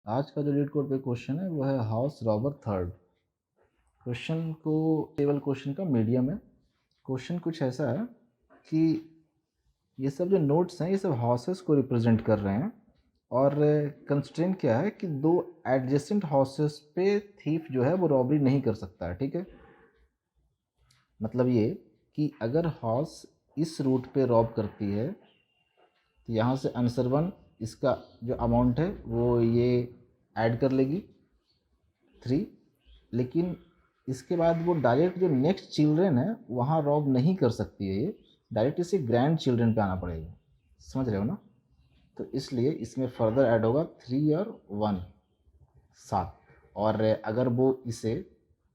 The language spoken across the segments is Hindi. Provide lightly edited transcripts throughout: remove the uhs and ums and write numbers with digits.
आज का जो लीड कोड पे क्वेश्चन है वो है हाउस रॉबर थर्ड। क्वेश्चन को केवल क्वेश्चन का मीडियम है। क्वेश्चन कुछ ऐसा है कि ये सब जो नोट्स हैं ये सब हाउसेस को रिप्रेजेंट कर रहे हैं और कंस्ट्रेंट क्या है कि दो एडजेसेंट हाउसेस पे थीफ जो है वो रॉबरी नहीं कर सकता है। ठीक है, मतलब ये कि अगर हाउस इस रूट पे रॉब करती है तो यहाँ से आंसर वन इसका जो अमाउंट है वो ये ऐड कर लेगी 3, लेकिन इसके बाद वो डायरेक्ट जो नेक्स्ट चिल्ड्रन है वहाँ रॉब नहीं कर सकती है, ये डायरेक्ट इसे ग्रैंड चिल्ड्रन पे आना पड़ेगा। समझ रहे हो ना? तो इसलिए इसमें फर्दर ऐड होगा 3 और 1 7। और अगर वो इसे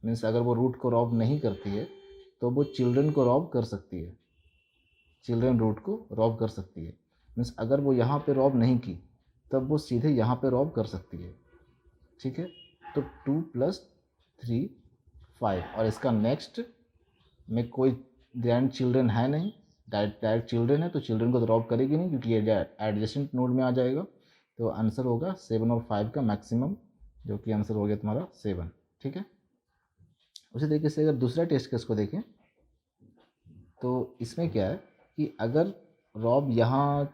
मीन्स अगर वो रूट को रॉब नहीं करती है तो वो चिल्ड्रन को रॉब कर सकती है, चिल्ड्रन रूट को रॉब कर सकती है। मीन्स अगर वो यहाँ पे रॉब नहीं की तब वो सीधे यहाँ पे रॉब कर सकती है। ठीक है, तो 2 + 3 5 और इसका नेक्स्ट में कोई ग्रैंड चिल्ड्रन है नहीं, डायरेक्ट चिल्ड्रन है तो चिल्ड्रन को तो रॉब करेगी नहीं क्योंकि ये एडजेसेंट नोड में आ जाएगा। तो आंसर होगा 7 और 5 का मैक्सिमम, जो कि आंसर हो गया तुम्हारा 7। ठीक है, उसी तरीके से अगर दूसरा टेस्ट केस को देखें तो इसमें क्या है कि अगर रॉब यहाँ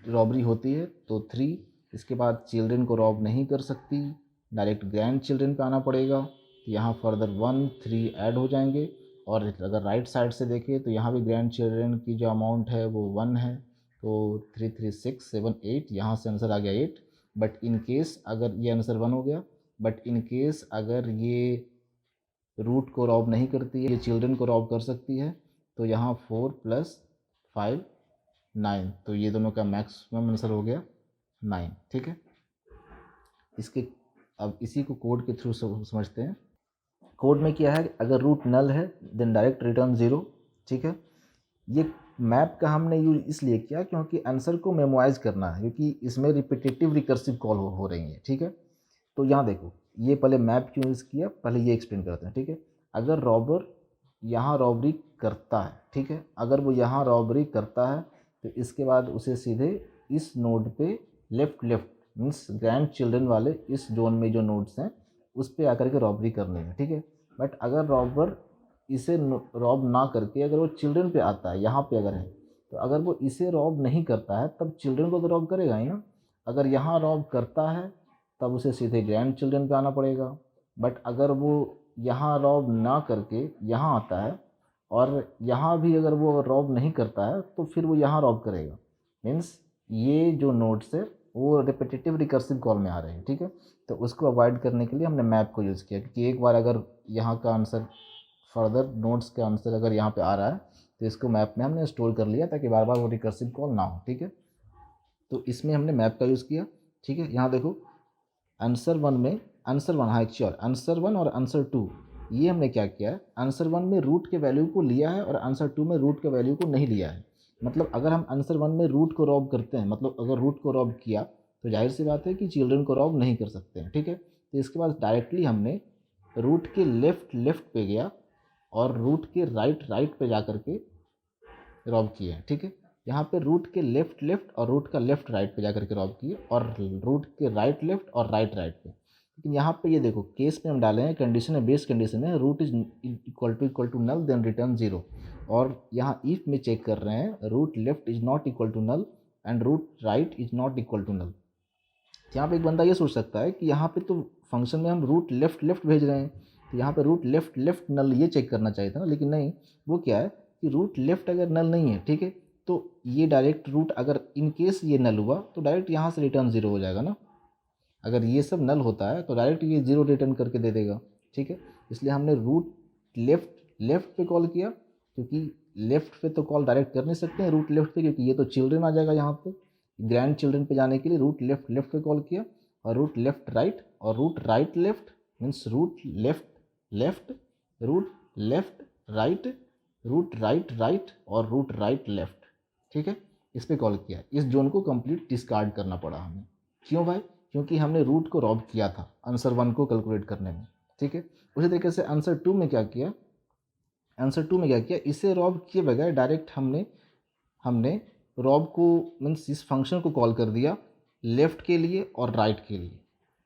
रॉबरी होती है तो 3, इसके बाद चिल्ड्रन को रॉब नहीं कर सकती, डायरेक्ट ग्रैंड चिल्ड्रन पे आना पड़ेगा। तो यहाँ फर्दर 1 3 ऐड हो जाएंगे। और अगर राइट साइड से देखें तो यहाँ भी ग्रैंड चिल्ड्रन की जो अमाउंट है वो 1 है, तो 3 3 6 7 8, यहाँ से आंसर आ गया 8। बट इन केस अगर ये आंसर 1 हो गया, बट इन केस अगर ये रूट को रॉब नहीं करती है, ये चिल्ड्रन को रॉब कर सकती है, तो यहाँ 4 + 5 9, तो ये दोनों का मैक्सिमम आंसर हो गया 9। ठीक है, इसके अब इसी को कोड के थ्रू समझते हैं। कोड में क्या है, अगर रूट नल है देन डायरेक्ट रिटर्न 0। ठीक है, ये मैप का हमने यूज इसलिए किया क्योंकि आंसर को मेमोराइज करना है, क्योंकि इसमें रिपीटेटिव रिकर्सिव कॉल हो रही है। ठीक है, तो यहाँ देखो ये पहले मैप क्यों यूज़ किया, पहले ये एक्सप्लेन करते हैं। ठीक है, अगर रॉबर यहाँ रॉबरी करता है, ठीक है, अगर वो यहाँ रॉबरी करता है तो इसके बाद उसे सीधे इस नोड पे left left means grand children वाले इस जोन में जो नोड्स हैं उस पर आकर के रॉबरी करनी है। ठीक है, बट अगर रॉबर इसे रॉब ना करके अगर वो चिल्ड्रन पे आता है, यहाँ पे अगर है, तो अगर वो इसे रॉब नहीं करता है तब चिल्ड्रन को तो रॉब करेगा ही ना। अगर यहाँ रॉब करता है तब उसे सीधे ग्रैंड चिल्ड्रन पे आना पड़ेगा। बट अगर वो यहाँ रॉब ना करके यहाँ आता है और यहाँ भी अगर वो रॉब नहीं करता है तो फिर वो यहाँ रॉब करेगा। मीन्स ये जो नोड्स है वो रिपीटेटिव रिकर्सिव कॉल में आ रहे हैं। ठीक है, तो उसको अवॉइड करने के लिए हमने मैप को यूज़ किया, क्योंकि एक बार अगर यहाँ का आंसर फर्दर नोट्स का आंसर अगर यहाँ पे आ रहा है तो इसको मैप में हमने स्टोर कर लिया ताकि बार बार वो रिकर्सिव कॉल ना हो। ठीक है, तो इसमें हमने मैप का यूज़ किया। ठीक है, यहाँ देखो आंसर वन में आंसर वन, हाँ एक्चुअल आंसर वन और आंसर टू, ये हमने क्या किया है, आंसर वन में रूट के वैल्यू को लिया है और आंसर टू में रूट के वैल्यू को नहीं लिया है। मतलब अगर हम आंसर वन में रूट को रॉब करते हैं, मतलब अगर रूट को रॉब किया तो जाहिर सी बात है कि चिल्ड्रन को रॉब नहीं कर सकते हैं। ठीक है, तो इसके बाद डायरेक्टली हमने रूट के लेफ्ट लेफ्ट पे गया और रूट के राइट राइट पे जा करके रॉब किए हैं। ठीक है, यहाँ पे रूट के लेफ्ट लेफ्ट और रूट का लेफ्ट राइट पे जाकर के रॉब किए और रूट के राइट लेफ्ट और राइट राइट पे। लेकिन यहाँ पे ये देखो केस में हम डाले हैं कंडीशन है, बेस कंडीशन है root is equal to null then return 0। और यहाँ इफ में चेक कर रहे हैं root left is not equal to null and root right is not equal to null. यहाँ पे एक बंदा ये सोच सकता है कि यहाँ पे तो फंक्शन में हम रूट लेफ्ट लेफ्ट भेज रहे हैं, तो यहाँ पे रूट लेफ्ट लेफ्ट नल ये चेक करना चाहिए था ना, लेकिन नहीं, वो क्या है कि रूट लेफ्ट अगर नल नहीं है, ठीक है, तो ये डायरेक्ट रूट अगर इन केस ये नल हुआ तो डायरेक्ट यहाँ से रिटर्न 0 हो जाएगा ना। अगर ये सब नल होता है तो डायरेक्ट ये 0 रिटर्न करके दे देगा। ठीक है, इसलिए हमने रूट लेफ्ट लेफ्ट पे कॉल किया, क्योंकि लेफ्ट पे तो कॉल डायरेक्ट कर नहीं सकते हैं रूट लेफ्ट पे, क्योंकि ये तो चिल्ड्रन आ जाएगा यहाँ पे। ग्रैंड चिल्ड्रन पे जाने के लिए रूट लेफ्ट लेफ्ट पे कॉल किया और रूट लेफ्ट राइट और root right left means root left left root left right root right right और रूट राइट लेफ्ट। ठीक है, इस पर कॉल किया, इस जोन को कंप्लीट डिस्कार्ड करना पड़ा हमें। क्यों भाई, क्योंकि हमने रूट को रॉब किया था आंसर वन को कैलकुलेट करने में। ठीक है, उसी तरीके से आंसर टू में क्या किया, आंसर टू में क्या किया, इसे रॉब किए बगैर डायरेक्ट हमने हमने रॉब को मीन्स इस फंक्शन को कॉल कर दिया लेफ्ट के लिए और राइट के लिए।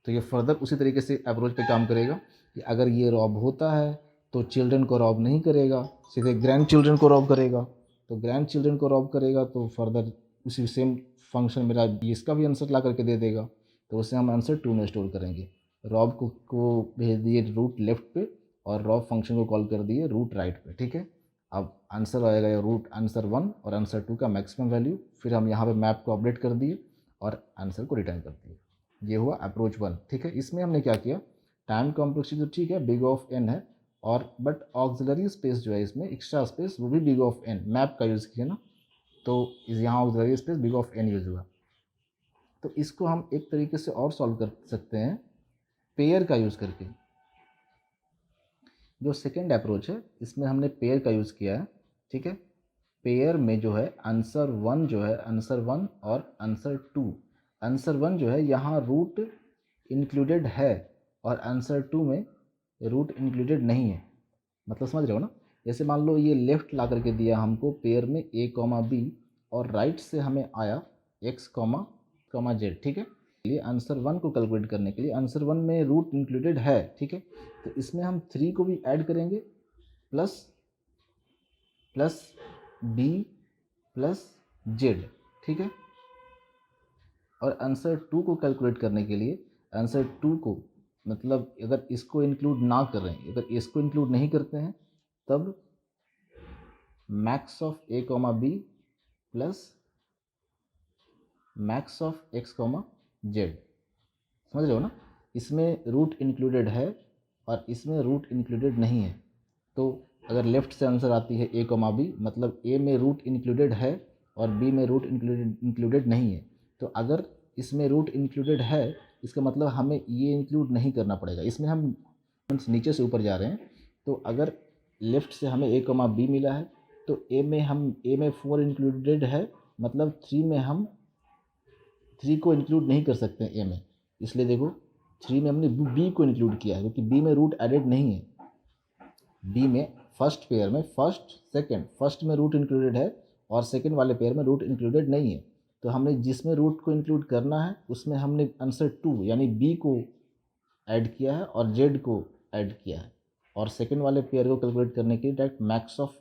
तो ये फर्दर उसी तरीके से अप्रोच पे काम करेगा कि अगर ये रॉब होता है तो चिल्ड्रन को रॉब नहीं करेगा, सीधे ग्रैंड चिल्ड्रन को रॉब करेगा। तो ग्रैंड चिल्ड्रन को रॉब करेगा तो फर्दर उसी सेम फंक्शन मेरा इसका भी आंसर ला करके दे देगा। तो उसे हम आंसर 2 में स्टोर करेंगे। रॉब को भेज दिए रूट लेफ्ट पे और रॉब फंक्शन को कॉल कर दिए रूट राइट पे। ठीक है, अब आंसर आएगा रूट आंसर 1 और आंसर 2 का मैक्सिमम वैल्यू। फिर हम यहाँ पे मैप को अपडेट कर दिए और आंसर को रिटर्न कर दिए। ये हुआ अप्रोच 1। ठीक है, इसमें हमने क्या किया, टाइम कॉम्प्लेक्सिटी तो ठीक है बिग ऑफ एन है, और बट ऑक्सिलरी स्पेस जो है इसमें एक्स्ट्रा स्पेस वो भी बिग ऑफ एन, मैप का यूज़ किया ना, तो यहाँ auxiliary space big of N use हुआ। तो इसको हम एक तरीके से और सॉल्व कर सकते हैं पेयर का यूज़ करके। जो सेकेंड अप्रोच है इसमें हमने पेयर का यूज़ किया है। ठीक है, पेयर में जो है आंसर 1 जो है, आंसर 1 और आंसर 2, आंसर 1 जो है यहाँ रूट इंक्लूडेड है और आंसर 2 में रूट इंक्लूडेड नहीं है। मतलब समझ रहे हो ना, जैसे मान लो ये लेफ्ट ला करके दिया हमको पेयर में a कॉमा बी और राइट से हमें आया x कॉमा जेड। ठीक है, लिए आंसर 1 को कैलकुलेट करने के लिए आंसर 1 में रूट इंक्लूडेड है। ठीक है, तो इसमें हम 3 को भी ऐड करेंगे प्लस बी प्लस जेड। ठीक है, और आंसर 2 को कैलकुलेट करने के लिए आंसर 2 को मतलब अगर इसको इंक्लूड ना करें, अगर इसको इंक्लूड नहीं करते हैं तब max of a comma B plus max of x comma Z. समझ रहे हो ना, इसमें रूट इंक्लूडेड है और इसमें रूट इंक्लूडेड नहीं है। तो अगर लेफ्ट से आंसर आती है a कॉमा बी मतलब a में रूट इंक्लूडेड है और b में रूट इंक्लूडेड नहीं है। तो अगर इसमें रूट इंक्लूडेड है इसका मतलब हमें ये इंक्लूड नहीं करना पड़ेगा। इसमें हम नीचे से ऊपर जा रहे हैं, तो अगर लेफ्ट से हमें a कॉमा बी मिला है तो a में 4 इंक्लूडेड है, मतलब 3 में हम 3 को इंक्लूड नहीं कर सकते a में, इसलिए देखो 3 में हमने b को इंक्लूड किया है क्योंकि b में रूट एडेड नहीं है। b में फर्स्ट पेयर में फर्स्ट में रूट इंक्लूडेड है और सेकंड वाले पेयर में रूट इंक्लूडेड नहीं है। तो हमने जिसमें रूट को इंक्लूड करना है उसमें हमने आंसर 2 यानी b को ऐड किया है और z को ऐड किया है, और सेकंड वाले पेयर को कैलकुलेट करने के लिए direct max of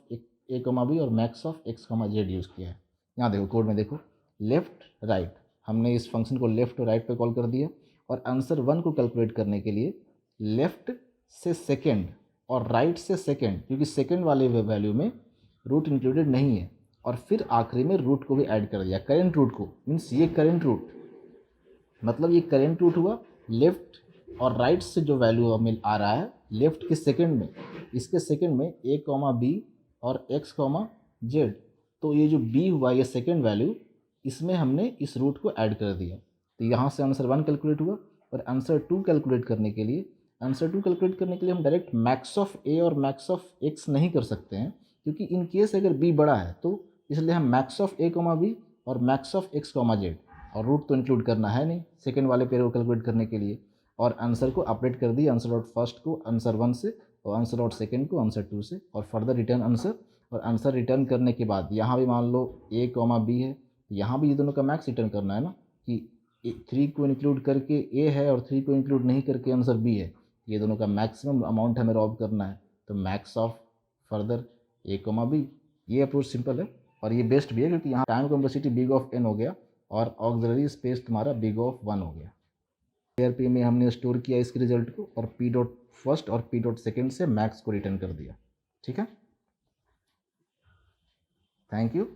a comma b और max of x comma z use किया है। यहाँ देखो कोड में देखो लेफ्ट राइट, हमने इस फंक्शन को लेफ्ट और राइट पे कॉल कर दिया, और आंसर 1 को कैलकुलेट करने के लिए लेफ्ट से सेकेंड और राइट से सेकेंड, क्योंकि सेकेंड वाले वैल्यू में रूट इंक्लूडेड नहीं है, और फिर आखिरी में रूट को भी ऐड कर दिया, करेंट रूट को, मीन्स ये करेंट रूट, मतलब ये करेंट रूट हुआ लेफ्ट और राइट से जो वैल्यू हमें आ रहा है लेफ्ट के सेकंड में, इसके सेकंड में a कॉमा बी और x कॉमा जेड। तो ये जो b हुआ ये सेकंड वैल्यू, इसमें हमने इस रूट को ऐड कर दिया। तो यहाँ से आंसर 1 कैलकुलेट हुआ, और आंसर 2 कैलकुलेट करने के लिए हम डायरेक्ट मैक्स ऑफ a और मैक्स ऑफ x नहीं कर सकते हैं, क्योंकि इन केस अगर b बड़ा है तो इसलिए हम max of a comma b और max of x comma z, और रूट तो इंक्लूड करना है नहीं सेकेंड वाले पेयर को कैलकुलेट करने के लिए, और आंसर को अपडेट कर दिया आंसर डॉट फर्स्ट को आंसर 1 से और आंसर डॉट सेकेंड को आंसर 2 से, और फर्दर रिटर्न आंसर। और आंसर रिटर्न करने के बाद यहाँ भी मान लो a कॉमा बी है, यहाँ भी ये दोनों का मैक्स रिटर्न करना है ना, कि 3 को इंक्लूड करके a है और 3 को इंक्लूड नहीं करके आंसर b है, ये दोनों का मैक्सिमम अमाउंट हमें रॉब करना है। तो max of further a comma B, ये अप्रोच सिंपल है और ये बेस्ट भी है, क्योंकि यहाँ time complexity big of n हो गया और ऑक्सिलरी स्पेस तुम्हारा बिग ऑफ 1 हो गया। पेयर पे में हमने स्टोर किया इसके रिजल्ट को और p डॉट फर्स्ट और p डॉट सेकेंड से मैक्स को रिटर्न कर दिया। ठीक है, थैंक यू।